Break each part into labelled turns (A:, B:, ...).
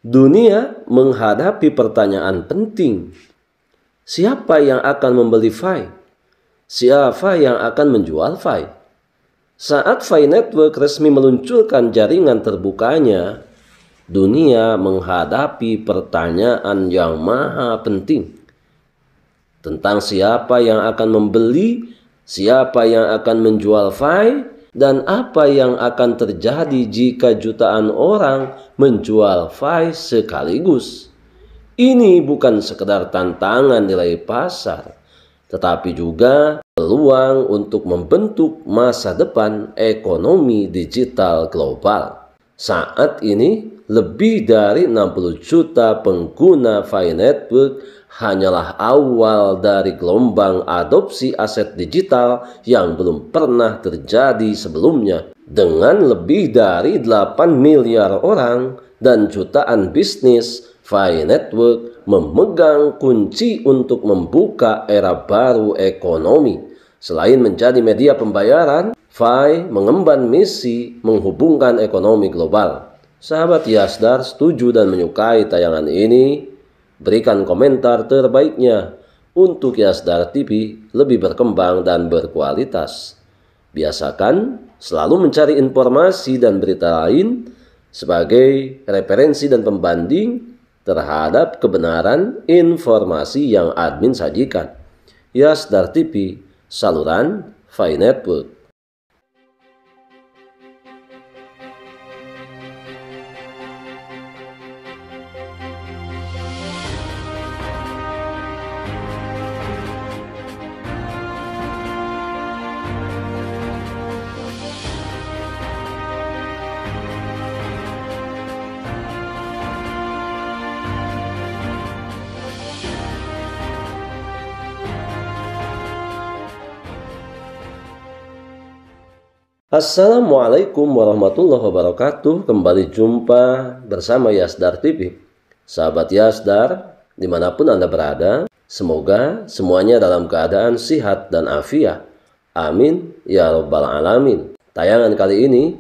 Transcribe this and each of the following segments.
A: Dunia menghadapi pertanyaan penting. Siapa yang akan membeli Fi? Siapa yang akan menjual Fi? Saat Fi Network resmi meluncurkan jaringan terbukanya, dunia menghadapi pertanyaan yang maha penting tentang siapa yang akan membeli, siapa yang akan menjual Fi, dan apa yang akan terjadi jika jutaan orang menjual Fi sekaligus. Ini bukan sekedar tantangan nilai pasar, tetapi juga peluang untuk membentuk masa depan ekonomi digital global. Saat ini, lebih dari 60 juta pengguna Fi Network hanyalah awal dari gelombang adopsi aset digital yang belum pernah terjadi sebelumnya. Dengan lebih dari 8 miliar orang dan jutaan bisnis, Fi Network memegang kunci untuk membuka era baru ekonomi. Selain menjadi media pembayaran, Fi mengemban misi menghubungkan ekonomi global. Sahabat Yasdar setuju dan menyukai tayangan ini? Berikan komentar terbaiknya untuk Yasdar TV lebih berkembang dan berkualitas. Biasakan selalu mencari informasi dan berita lain sebagai referensi dan pembanding terhadap kebenaran informasi yang admin sajikan. Yasdar TV, saluran Fi Network. Assalamualaikum warahmatullahi wabarakatuh. Kembali jumpa bersama Yasdar TV. Sahabat Yasdar, dimanapun Anda berada, semoga semuanya dalam keadaan sehat dan afiat. Amin ya rabbal alamin. Tayangan kali ini,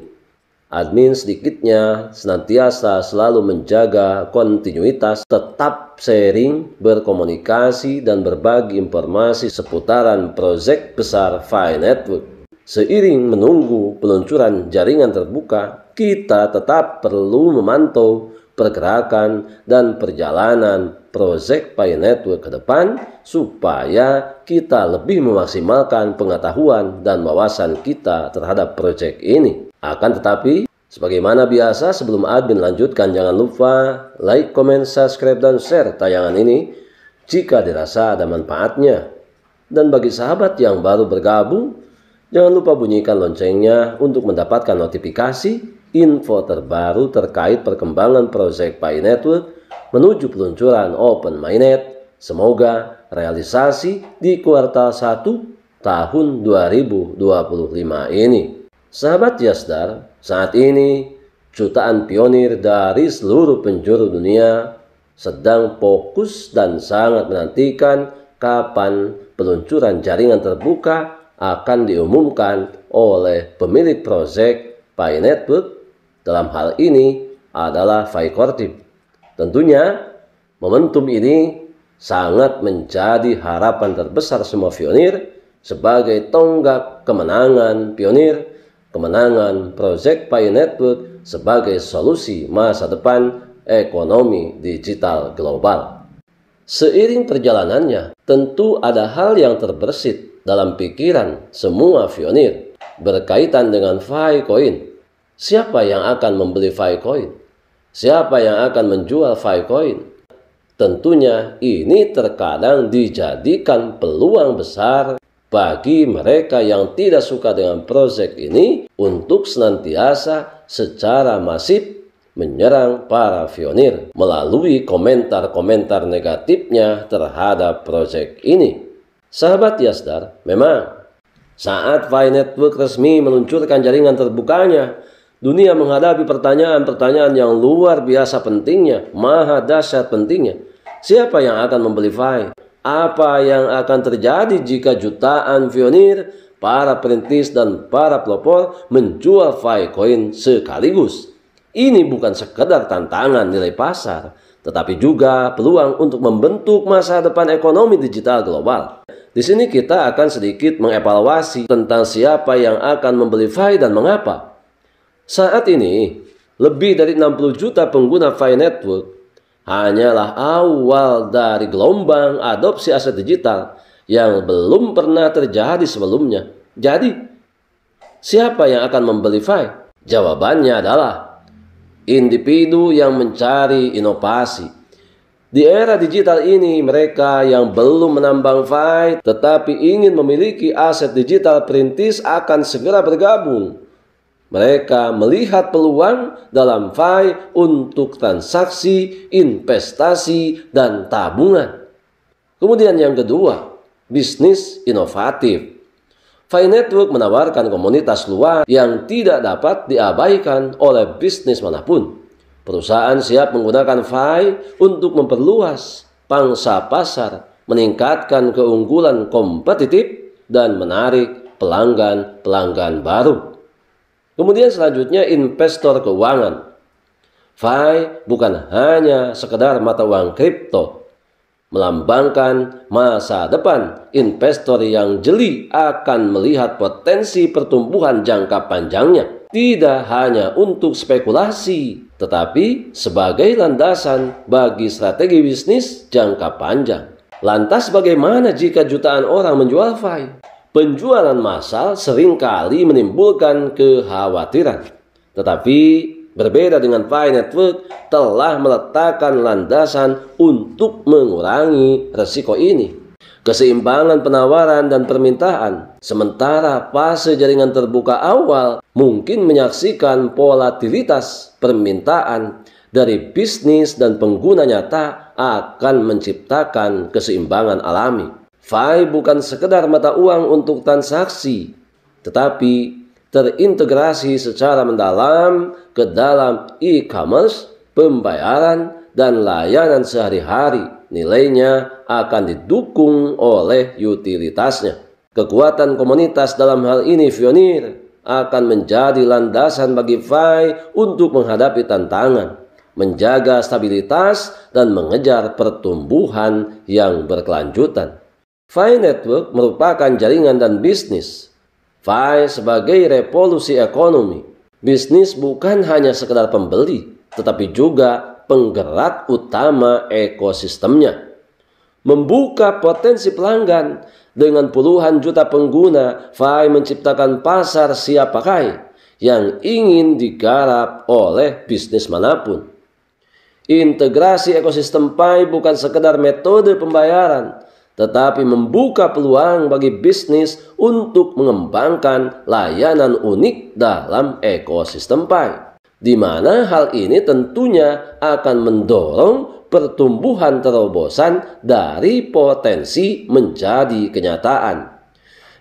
A: admin sedikitnya senantiasa selalu menjaga kontinuitas, tetap sharing, berkomunikasi, dan berbagi informasi seputaran proyek besar Fi Network. Seiring menunggu peluncuran jaringan terbuka, kita tetap perlu memantau pergerakan dan perjalanan proyek Fi Network ke depan supaya kita lebih memaksimalkan pengetahuan dan wawasan kita terhadap proyek ini. Akan tetapi, sebagaimana biasa sebelum admin lanjutkan, jangan lupa like, comment, subscribe, dan share tayangan ini jika dirasa ada manfaatnya. Dan bagi sahabat yang baru bergabung, jangan lupa bunyikan loncengnya untuk mendapatkan notifikasi info terbaru terkait perkembangan proyek Fi Network menuju peluncuran Open Mainnet. Semoga realisasi di kuartal 1 tahun 2025 ini. Sahabat Yasdar, saat ini jutaan pionir dari seluruh penjuru dunia sedang fokus dan sangat menantikan kapan peluncuran jaringan terbuka akan diumumkan oleh pemilik proyek Fi Network. Dalam hal ini adalah Fi Kortip. Tentunya momentum ini sangat menjadi harapan terbesar semua pionir sebagai tonggak kemenangan pionir, kemenangan proyek Fi Network sebagai solusi masa depan ekonomi digital global. Seiring perjalanannya, tentu ada hal yang terbersit dalam pikiran semua pionir berkaitan dengan Fi Coin. Siapa yang akan membeli Fi Coin? Siapa yang akan menjual Fi Coin? Tentunya ini terkadang dijadikan peluang besar bagi mereka yang tidak suka dengan proyek ini untuk senantiasa secara masif menyerang para pionir melalui komentar-komentar negatifnya terhadap proyek ini. Sahabat Yasdar, memang saat Fi Network resmi meluncurkan jaringan terbukanya, dunia menghadapi pertanyaan-pertanyaan yang luar biasa pentingnya, maha dahsyat pentingnya. Siapa yang akan membeli Fi? Apa yang akan terjadi jika jutaan pionir, para perintis, dan para pelopor menjual Fi Coin sekaligus? Ini bukan sekedar tantangan nilai pasar, tetapi juga peluang untuk membentuk masa depan ekonomi digital global. Di sini kita akan sedikit mengevaluasi tentang siapa yang akan membeli Fi dan mengapa. Saat ini, lebih dari 60 juta pengguna Fi Network hanyalah awal dari gelombang adopsi aset digital yang belum pernah terjadi sebelumnya. Jadi, siapa yang akan membeli Fi? Jawabannya adalah individu yang mencari inovasi. Di era digital ini, mereka yang belum menambang Fi tetapi ingin memiliki aset digital perintis akan segera bergabung. Mereka melihat peluang dalam Fi untuk transaksi, investasi, dan tabungan. Kemudian yang kedua, bisnis inovatif. Fi Network menawarkan komunitas luas yang tidak dapat diabaikan oleh bisnis manapun. Perusahaan siap menggunakan Fi untuk memperluas pangsa pasar, meningkatkan keunggulan kompetitif, dan menarik pelanggan-pelanggan baru. Kemudian selanjutnya investor keuangan. Fi bukan hanya sekedar mata uang kripto, melambangkan masa depan. Investor yang jeli akan melihat potensi pertumbuhan jangka panjangnya, tidak hanya untuk spekulasi, tetapi sebagai landasan bagi strategi bisnis jangka panjang. Lantas bagaimana jika jutaan orang menjual Fi? Penjualan massal seringkali menimbulkan kekhawatiran, tetapi berbeda dengan Fi Network telah meletakkan landasan untuk mengurangi resiko ini. Keseimbangan penawaran dan permintaan. Sementara fase jaringan terbuka awal mungkin menyaksikan volatilitas permintaan, dari bisnis dan pengguna nyata akan menciptakan keseimbangan alami. Fi bukan sekedar mata uang untuk transaksi, tetapi terintegrasi secara mendalam ke dalam e-commerce, pembayaran, dan layanan sehari-hari. Nilainya akan didukung oleh utilitasnya. Kekuatan komunitas dalam hal ini Fioneer akan menjadi landasan bagi Fi untuk menghadapi tantangan, menjaga stabilitas, dan mengejar pertumbuhan yang berkelanjutan. Fi Network merupakan jaringan dan bisnis. Fi sebagai revolusi ekonomi. Bisnis bukan hanya sekedar pembeli, tetapi juga penggerak utama ekosistemnya. Membuka potensi pelanggan. Dengan puluhan juta pengguna, Fi menciptakan pasar siap pakai yang ingin digarap oleh bisnis manapun. Integrasi ekosistem Fi bukan sekedar metode pembayaran, tetapi membuka peluang bagi bisnis untuk mengembangkan layanan unik dalam ekosistem Fi, di mana hal ini tentunya akan mendorong pertumbuhan terobosan dari potensi menjadi kenyataan.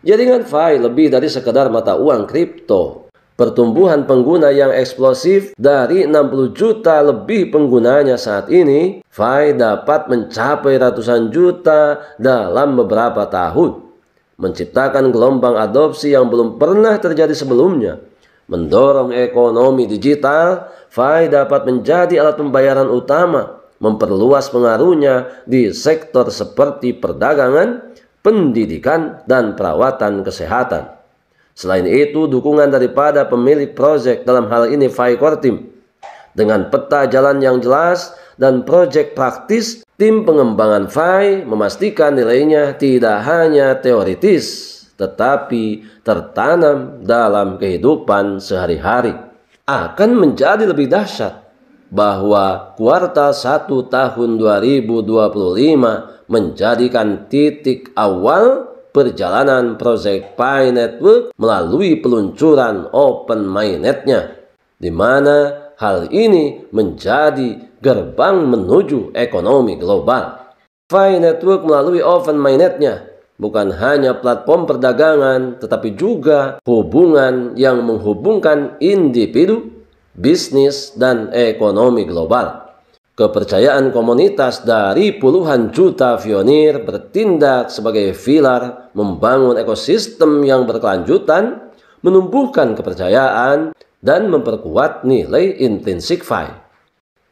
A: Jaringan Fi lebih dari sekedar mata uang kripto. Pertumbuhan pengguna yang eksplosif dari 60 juta lebih penggunanya saat ini, Fi dapat mencapai ratusan juta dalam beberapa tahun, menciptakan gelombang adopsi yang belum pernah terjadi sebelumnya. Mendorong ekonomi digital, Fi dapat menjadi alat pembayaran utama, memperluas pengaruhnya di sektor seperti perdagangan, pendidikan, dan perawatan kesehatan. Selain itu, dukungan daripada pemilik proyek, dalam hal ini Fi Core Team, dengan peta jalan yang jelas dan proyek praktis, tim pengembangan Fi memastikan nilainya tidak hanya teoritis, tetapi tertanam dalam kehidupan sehari-hari. Akan menjadi lebih dahsyat bahwa kuartal 1 tahun 2025 menjadikan titik awal perjalanan proyek Fi Network melalui peluncuran Open Mainnet-nya, di mana hal ini menjadi gerbang menuju ekonomi global. Fi Network melalui Open Mainnet-nya bukan hanya platform perdagangan, tetapi juga hubungan yang menghubungkan individu, bisnis, dan ekonomi global. Kepercayaan komunitas dari puluhan juta Fioneer bertindak sebagai pilar membangun ekosistem yang berkelanjutan, menumbuhkan kepercayaan, dan memperkuat nilai intrinsik Pi.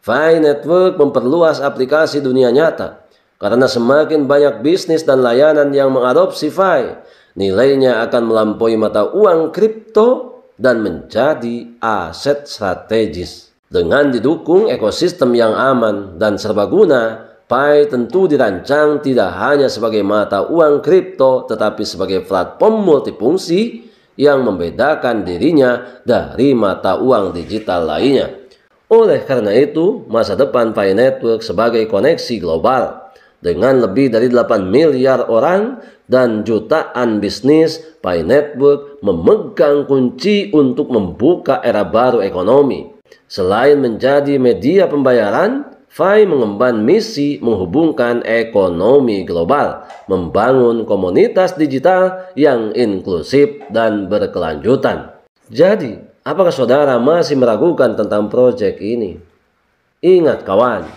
A: Pi Network memperluas aplikasi dunia nyata karena semakin banyak bisnis dan layanan yang mengadopsi Pi, nilainya akan melampaui mata uang kripto dan menjadi aset strategis. Dengan didukung ekosistem yang aman dan serbaguna, Pi tentu dirancang tidak hanya sebagai mata uang kripto, tetapi sebagai platform multifungsi yang membedakan dirinya dari mata uang digital lainnya. Oleh karena itu, masa depan Pi Network sebagai koneksi global dengan lebih dari 8 miliar orang dan jutaan bisnis, Pi Network memegang kunci untuk membuka era baru ekonomi. Selain menjadi media pembayaran, Pi mengemban misi menghubungkan ekonomi global, membangun komunitas digital yang inklusif dan berkelanjutan. Jadi, apakah saudara masih meragukan tentang proyek ini? Ingat kawan,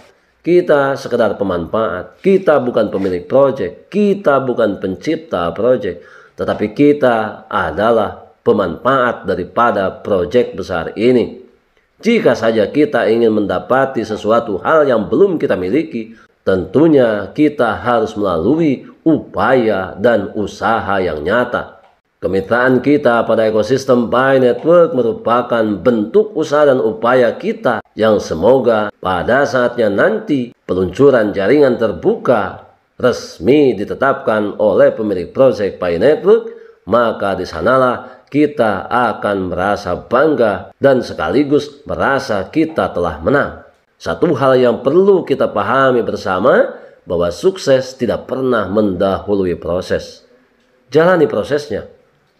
A: kita sekedar pemanfaat, kita bukan pemilik proyek, kita bukan pencipta proyek, tetapi kita adalah pemanfaat daripada proyek besar ini. Jika saja kita ingin mendapati sesuatu hal yang belum kita miliki, tentunya kita harus melalui upaya dan usaha yang nyata. Kemitraan kita pada ekosistem Pi Network merupakan bentuk usaha dan upaya kita yang semoga pada saatnya nanti peluncuran jaringan terbuka resmi ditetapkan oleh pemilik proyek Pi Network, maka di sanalah kita akan merasa bangga dan sekaligus merasa kita telah menang. Satu hal yang perlu kita pahami bersama, bahwa sukses tidak pernah mendahului proses. Jalani prosesnya,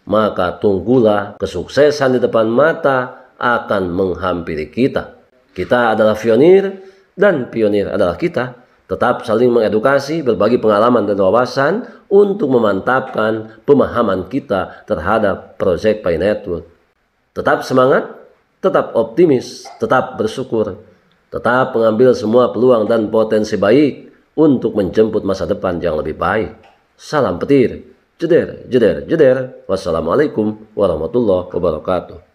A: maka tunggulah kesuksesan di depan mata akan menghampiri kita. Kita adalah pionir dan pionir adalah kita. Tetap saling mengedukasi, berbagi pengalaman dan wawasan untuk memantapkan pemahaman kita terhadap proyek Pi Network. Tetap semangat, tetap optimis, tetap bersyukur, tetap mengambil semua peluang dan potensi baik untuk menjemput masa depan yang lebih baik. Salam petir, jeder, jeder, jeder. Wassalamualaikum warahmatullahi wabarakatuh.